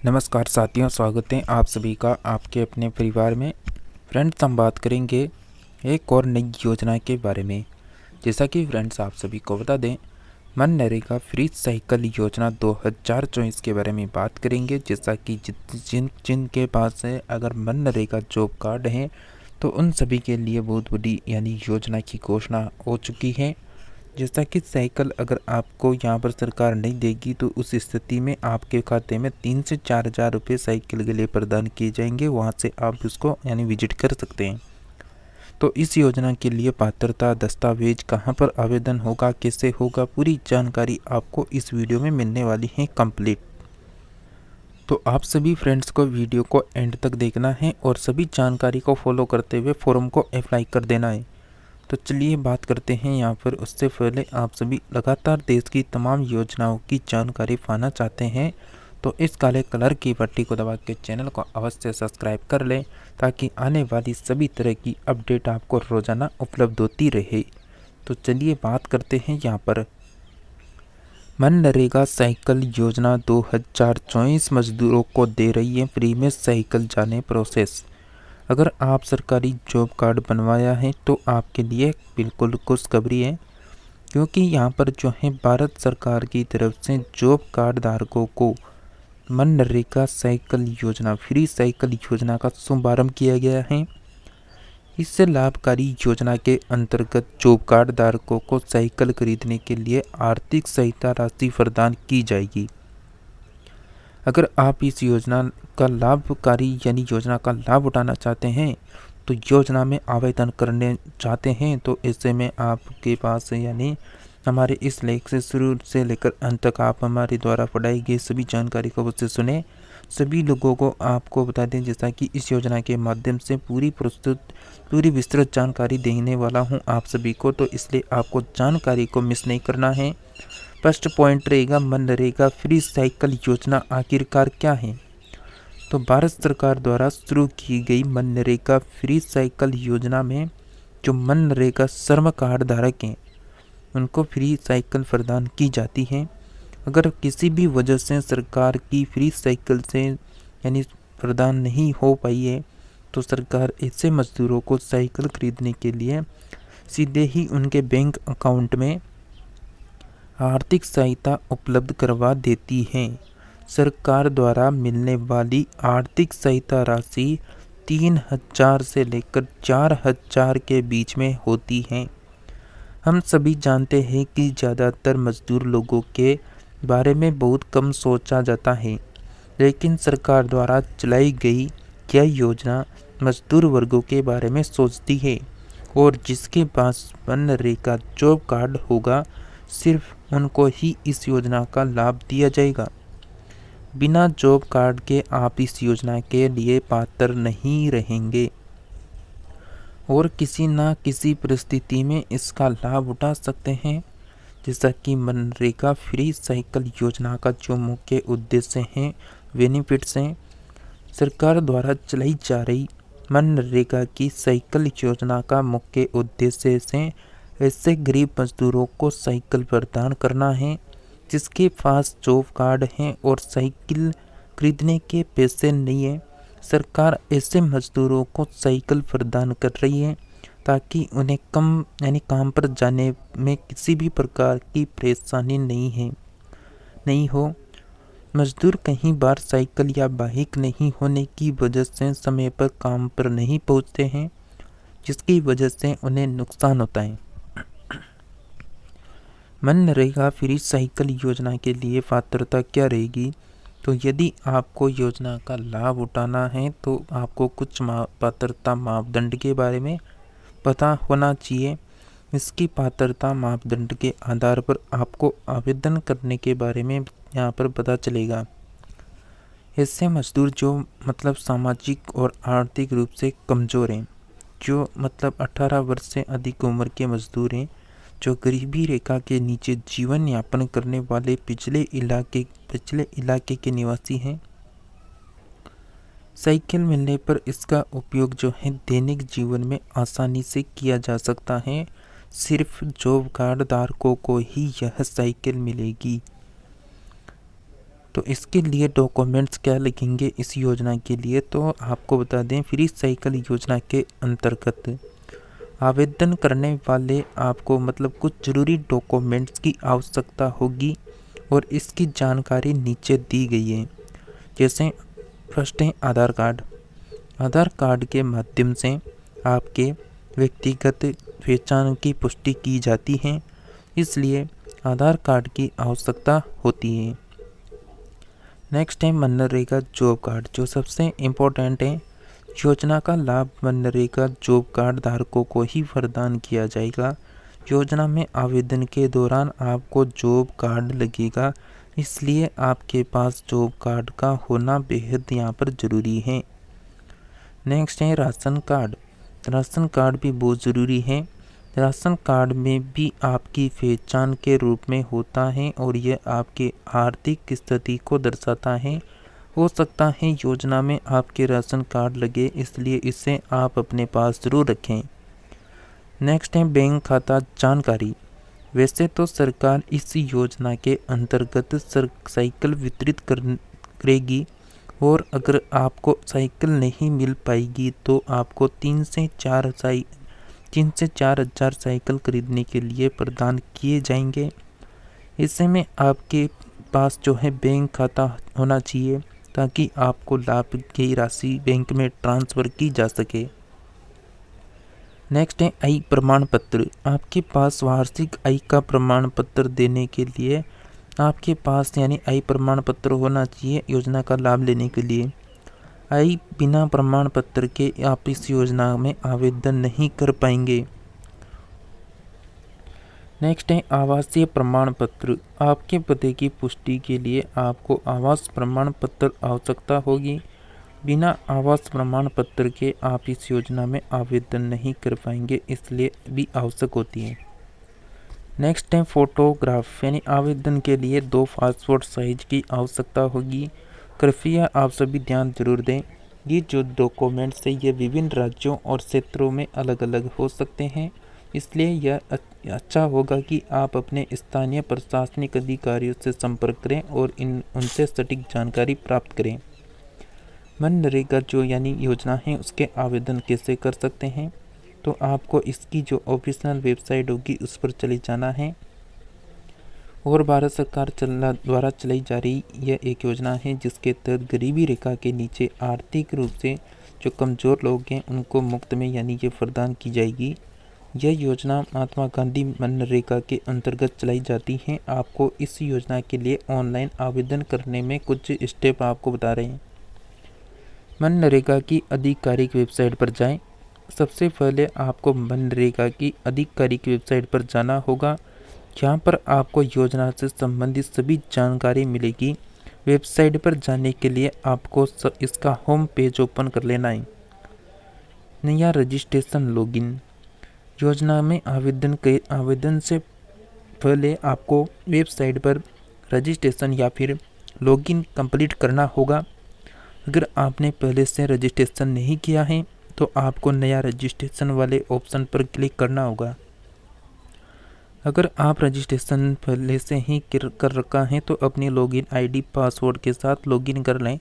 नमस्कार साथियों, स्वागत है आप सभी का आपके अपने परिवार में। फ्रेंड्स, हम बात करेंगे एक और नई योजना के बारे में। जैसा कि फ्रेंड्स आप सभी को बता दें, मनरेगा फ्री साइकिल योजना 2024 के बारे में बात करेंगे। जैसा कि जिनके पास है अगर मनरेगा जॉब कार्ड है तो उन सभी के लिए बहुत बड़ी योजना की घोषणा हो चुकी है। जैसा कि साइकिल अगर आपको यहाँ पर सरकार नहीं देगी तो उस स्थिति में आपके खाते में 3 से 4 हज़ार रुपये साइकिल के लिए प्रदान किए जाएंगे। वहाँ से आप उसको विजिट कर सकते हैं। तो इस योजना के लिए पात्रता दस्तावेज, कहाँ पर आवेदन होगा, कैसे होगा, पूरी जानकारी आपको इस वीडियो में मिलने वाली है कंप्लीट। तो आप सभी फ्रेंड्स को वीडियो को एंड तक देखना है और सभी जानकारी को फॉलो करते हुए फॉर्म को अप्लाई कर देना है। तो चलिए बात करते हैं यहाँ पर। उससे पहले आप सभी लगातार देश की तमाम योजनाओं की जानकारी पाना चाहते हैं तो इस काले कलर की पट्टी को दबा के चैनल को अवश्य सब्सक्राइब कर लें, ताकि आने वाली सभी तरह की अपडेट आपको रोजाना उपलब्ध होती रहे। तो चलिए बात करते हैं यहाँ पर। मनरेगा साइकिल योजना 2024 मजदूरों को दे रही है फ्री में साइकिल जाने प्रोसेस। अगर आप सरकारी जॉब कार्ड बनवाया है तो आपके लिए बिल्कुल खुशखबरी है, क्योंकि यहाँ पर जो है भारत सरकार की तरफ से जॉब कार्ड धारकों को मनरेगा साइकिल योजना, फ्री साइकिल योजना का शुभारंभ किया गया है। इससे लाभकारी योजना के अंतर्गत जॉब कार्ड धारकों को साइकिल खरीदने के लिए आर्थिक सहायता राशि प्रदान की जाएगी। अगर आप इस योजना का योजना का लाभ उठाना चाहते हैं तो योजना में आवेदन करने चाहते हैं तो ऐसे में आपके पास हमारे इस लेख से शुरू से लेकर अंत तक आप हमारे द्वारा पढ़ाई गई सभी जानकारी को उससे सुने। सभी लोगों को आपको बता दें, जैसा कि इस योजना के माध्यम से पूरी विस्तृत जानकारी देने वाला हूं आप सभी को, तो इसलिए आपको जानकारी को मिस नहीं करना है। फर्स्ट पॉइंट रहेगा मनरेगा फ्री साइकिल योजना आखिरकार क्या है। तो भारत सरकार द्वारा शुरू की गई मनरेगा फ्री साइकिल योजना में जो मनरेगा श्रम कार्ड धारक हैं उनको फ्री साइकिल प्रदान की जाती है। अगर किसी भी वजह से सरकार की फ्री साइकिल से प्रदान नहीं हो पाई है तो सरकार ऐसे मजदूरों को साइकिल खरीदने के लिए सीधे ही उनके बैंक अकाउंट में आर्थिक सहायता उपलब्ध करवा देती है। सरकार द्वारा मिलने वाली आर्थिक सहायता राशि 3,000 से लेकर 4,000 के बीच में होती है। हम सभी जानते हैं कि ज़्यादातर मजदूर लोगों के बारे में बहुत कम सोचा जाता है, लेकिन सरकार द्वारा चलाई गई यह योजना मजदूर वर्गों के बारे में सोचती है और जिसके पास मनरेगा जॉब कार्ड होगा सिर्फ उनको ही इस योजना का लाभ दिया जाएगा। बिना जॉब कार्ड के आप इस योजना के लिए पात्र नहीं रहेंगे और किसी न किसी परिस्थिति में इसका लाभ उठा सकते हैं। जैसा कि मनरेगा फ्री साइकिल योजना का जो मुख्य उद्देश्य है, बेनिफिट्स हैं, सरकार द्वारा चलाई जा रही मनरेगा की साइकिल योजना का मुख्य उद्देश्य से ऐसे गरीब मजदूरों को साइकिल प्रदान करना है जिसके पास जॉब कार्ड है और साइकिल खरीदने के पैसे नहीं है। सरकार ऐसे मजदूरों को साइकिल प्रदान कर रही है ताकि उन्हें काम पर जाने में किसी भी प्रकार की परेशानी नहीं हो। मजदूर कहीं बार साइकिल या बाइक नहीं होने की वजह से समय पर काम पर नहीं पहुंचते हैं, जिसकी वजह से उन्हें नुकसान होता है। मनरेगा फ्री साइकिल योजना के लिए पात्रता क्या रहेगी। तो यदि आपको योजना का लाभ उठाना है तो आपको कुछ पात्रता मापदंड के बारे में पता होना चाहिए। इसकी पात्रता मापदंड के आधार पर आपको आवेदन करने के बारे में यहाँ पर पता चलेगा। ऐसे मजदूर जो सामाजिक और आर्थिक रूप से कमज़ोर हैं, जो 18 वर्ष से अधिक उम्र के मजदूर हैं, जो गरीबी रेखा के नीचे जीवन यापन करने वाले पिछले इलाके के निवासी हैं। साइकिल मिलने पर इसका उपयोग जो है दैनिक जीवन में आसानी से किया जा सकता है। सिर्फ जॉब कार्ड धारकों को ही यह साइकिल मिलेगी। तो इसके लिए डॉक्यूमेंट्स क्या लगेंगे इस योजना के लिए, तो आपको बता दें फ्री साइकिल योजना के अंतर्गत आवेदन करने वाले आपको मतलब कुछ ज़रूरी डॉक्यूमेंट्स की आवश्यकता होगी और इसकी जानकारी नीचे दी गई है। जैसे फर्स्ट है आधार कार्ड। आधार कार्ड के माध्यम से आपके व्यक्तिगत पहचान की पुष्टि की जाती है, इसलिए आधार कार्ड की आवश्यकता होती है। नेक्स्ट है मनरेगा जॉब कार्ड, जो सबसे इम्पोर्टेंट है। योजना का लाभ मनरेगा जॉब कार्ड धारकों को ही प्रदान किया जाएगा। योजना में आवेदन के दौरान आपको जॉब कार्ड लगेगा, इसलिए आपके पास जॉब कार्ड का होना बेहद यहाँ पर ज़रूरी है। नेक्स्ट है राशन कार्ड। राशन कार्ड भी बहुत ज़रूरी है। राशन कार्ड में भी आपकी पहचान के रूप में होता है और यह आपके आर्थिक स्थिति को दर्शाता है। हो सकता है योजना में आपके राशन कार्ड लगे, इसलिए इसे आप अपने पास ज़रूर रखें। नेक्स्ट है बैंक खाता जानकारी। वैसे तो सरकार इस योजना के अंतर्गत साइकिल वितरित करेगी और अगर आपको साइकिल नहीं मिल पाएगी तो आपको 3 से 4 हज़ार साइकिल खरीदने के लिए प्रदान किए जाएंगे। इससे में आपके पास जो है बैंक खाता होना चाहिए ताकि आपको लाभ की राशि बैंक में ट्रांसफ़र की जा सके। नेक्स्ट है आय प्रमाण पत्र। आपके पास वार्षिक आय का प्रमाण पत्र देने के लिए आपके पास यानी आय प्रमाण पत्र होना चाहिए योजना का लाभ लेने के लिए। आय बिना प्रमाण पत्र के आप इस योजना में आवेदन नहीं कर पाएंगे। नेक्स्ट है आवासीय प्रमाण पत्र। आपके पते की पुष्टि के लिए आपको आवास प्रमाण पत्र आवश्यकता होगी। बिना आवास प्रमाण पत्र के आप इस योजना में आवेदन नहीं कर पाएंगे, इसलिए भी आवश्यक होती है। नेक्स्ट है फोटोग्राफ, यानी आवेदन के लिए 2 पासपोर्ट साइज की आवश्यकता होगी। कृपया आप सभी ध्यान जरूर दें, ये जो डॉक्यूमेंट्स है ये विभिन्न राज्यों और क्षेत्रों में अलग अलग हो सकते हैं, इसलिए यह अच्छा होगा कि आप अपने स्थानीय प्रशासनिक अधिकारियों से संपर्क करें और उनसे सटीक जानकारी प्राप्त करें। मनरेगा जो यानी योजना है उसके आवेदन कैसे कर सकते हैं, तो आपको इसकी जो ऑफिशियल वेबसाइट होगी उस पर चले जाना है। और भारत सरकार द्वारा चलाई जा रही यह एक योजना है जिसके तहत गरीबी रेखा के नीचे आर्थिक रूप से जो कमज़ोर लोग हैं उनको मुफ्त में यानी ये प्रदान की जाएगी। यह योजना महात्मा गांधी मनरेगा के अंतर्गत चलाई जाती है। आपको इस योजना के लिए ऑनलाइन आवेदन करने में कुछ स्टेप आपको बता रहे हैं। मनरेगा की आधिकारिक वेबसाइट पर जाएं। सबसे पहले आपको मनरेगा की आधिकारिक वेबसाइट पर जाना होगा। यहाँ पर आपको योजना से संबंधित सभी जानकारी मिलेगी। वेबसाइट पर जाने के लिए आपको इसका होम पेज ओपन कर लेना है। नया रजिस्ट्रेशन लॉगिन। योजना में आवेदन से पहले आपको वेबसाइट पर रजिस्ट्रेशन या फिर लॉगिन कंप्लीट करना होगा। अगर आपने पहले से रजिस्ट्रेशन नहीं किया है तो आपको नया रजिस्ट्रेशन वाले ऑप्शन पर क्लिक करना होगा। अगर आप रजिस्ट्रेशन पहले से ही कर रखा है तो अपनी लॉगिन आईडी पासवर्ड के साथ लॉगिन कर लें।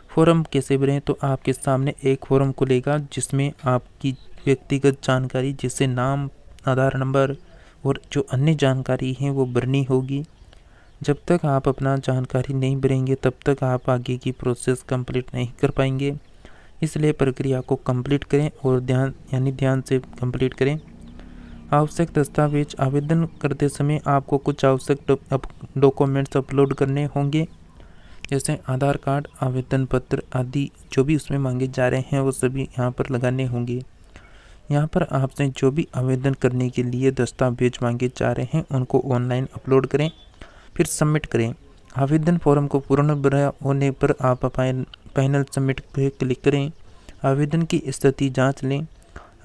फॉर्म कैसे भरें, तो आपके सामने एक फॉर्म खुलेगा जिसमें आपकी व्यक्तिगत जानकारी जैसे नाम, आधार नंबर और जो अन्य जानकारी है वो भरनी होगी। जब तक आप अपना जानकारी नहीं भरेंगे तब तक आप आगे की प्रोसेस कंप्लीट नहीं कर पाएंगे, इसलिए प्रक्रिया को कंप्लीट करें और ध्यान से कंप्लीट करें। आवश्यक दस्तावेज। आवेदन करते समय आपको कुछ आवश्यक डॉक्यूमेंट्स अपलोड करने होंगे, जैसे आधार कार्ड, आवेदन पत्र आदि जो भी उसमें मांगे जा रहे हैं वो सभी यहाँ पर लगाने होंगे। यहाँ पर आपसे जो भी आवेदन करने के लिए दस्तावेज मांगे जा रहे हैं उनको ऑनलाइन अपलोड करें, फिर सबमिट करें। आवेदन फॉर्म को पूर्ण भरा होने पर आप फाइनल सबमिट पर क्लिक करें। आवेदन की स्थिति जांच लें।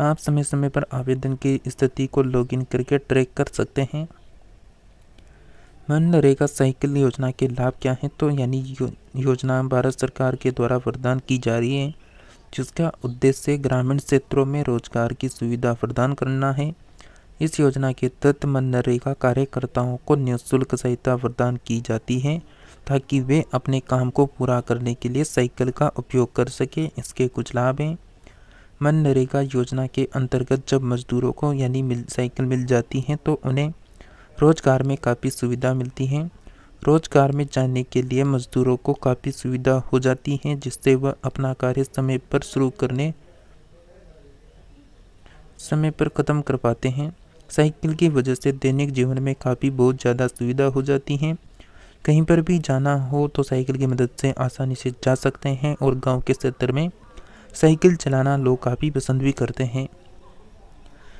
आप समय समय पर आवेदन की स्थिति को लॉगिन करके ट्रैक कर सकते हैं। मनरेगा साइकिल योजना के लाभ क्या हैं, तो यानी योजना भारत सरकार के द्वारा प्रदान की जा रही है जिसका उद्देश्य ग्रामीण क्षेत्रों में रोजगार की सुविधा प्रदान करना है। इस योजना के तहत मनरेगा कार्यकर्ताओं को निःशुल्क सहायता प्रदान की जाती है ताकि वे अपने काम को पूरा करने के लिए साइकिल का उपयोग कर सकें। इसके कुछ लाभ हैं। मनरेगा योजना के अंतर्गत जब मजदूरों को साइकिल मिल जाती हैं तो उन्हें रोजगार में काफ़ी सुविधा मिलती है। रोजगार में जाने के लिए मजदूरों को काफ़ी सुविधा हो जाती है, जिससे वह अपना कार्य समय पर ख़त्म कर पाते हैं। साइकिल की वजह से दैनिक जीवन में काफ़ी बहुत ज़्यादा सुविधा हो जाती है। कहीं पर भी जाना हो तो साइकिल की मदद से आसानी से जा सकते हैं और गांव के क्षेत्र में साइकिल चलाना लोग काफ़ी पसंद भी करते हैं।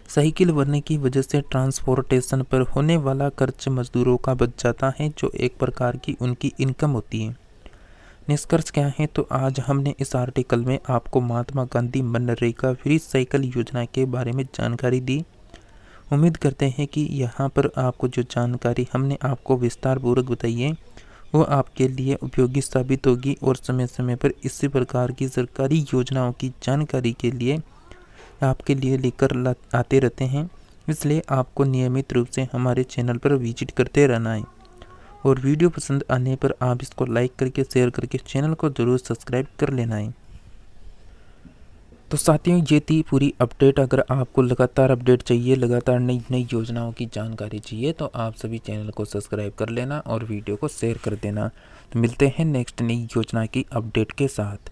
साइकिल बनने की वजह से ट्रांसपोर्टेशन पर होने वाला खर्च मजदूरों का बच जाता है, जो एक प्रकार की उनकी इनकम होती है। निष्कर्ष क्या है, तो आज हमने इस आर्टिकल में आपको महात्मा गांधी मनरेगा फ्री साइकिल योजना के बारे में जानकारी दी। उम्मीद करते हैं कि यहाँ पर आपको जो जानकारी हमने आपको विस्तारपूर्वक बताई है वो आपके लिए उपयोगी साबित होगी और समय समय पर इसी प्रकार की सरकारी योजनाओं की जानकारी के लिए आपके लिए लेकर आते रहते हैं। इसलिए आपको नियमित रूप से हमारे चैनल पर विजिट करते रहना है और वीडियो पसंद आने पर आप इसको लाइक करके शेयर करके चैनल को ज़रूर सब्सक्राइब कर लेना है। तो साथियों, ये थी पूरी अपडेट। अगर आपको लगातार अपडेट चाहिए, लगातार नई नई योजनाओं की जानकारी चाहिए, तो आप सभी चैनल को सब्सक्राइब कर लेना और वीडियो को शेयर कर देना। तो मिलते हैं नेक्स्ट नई योजना की अपडेट के साथ।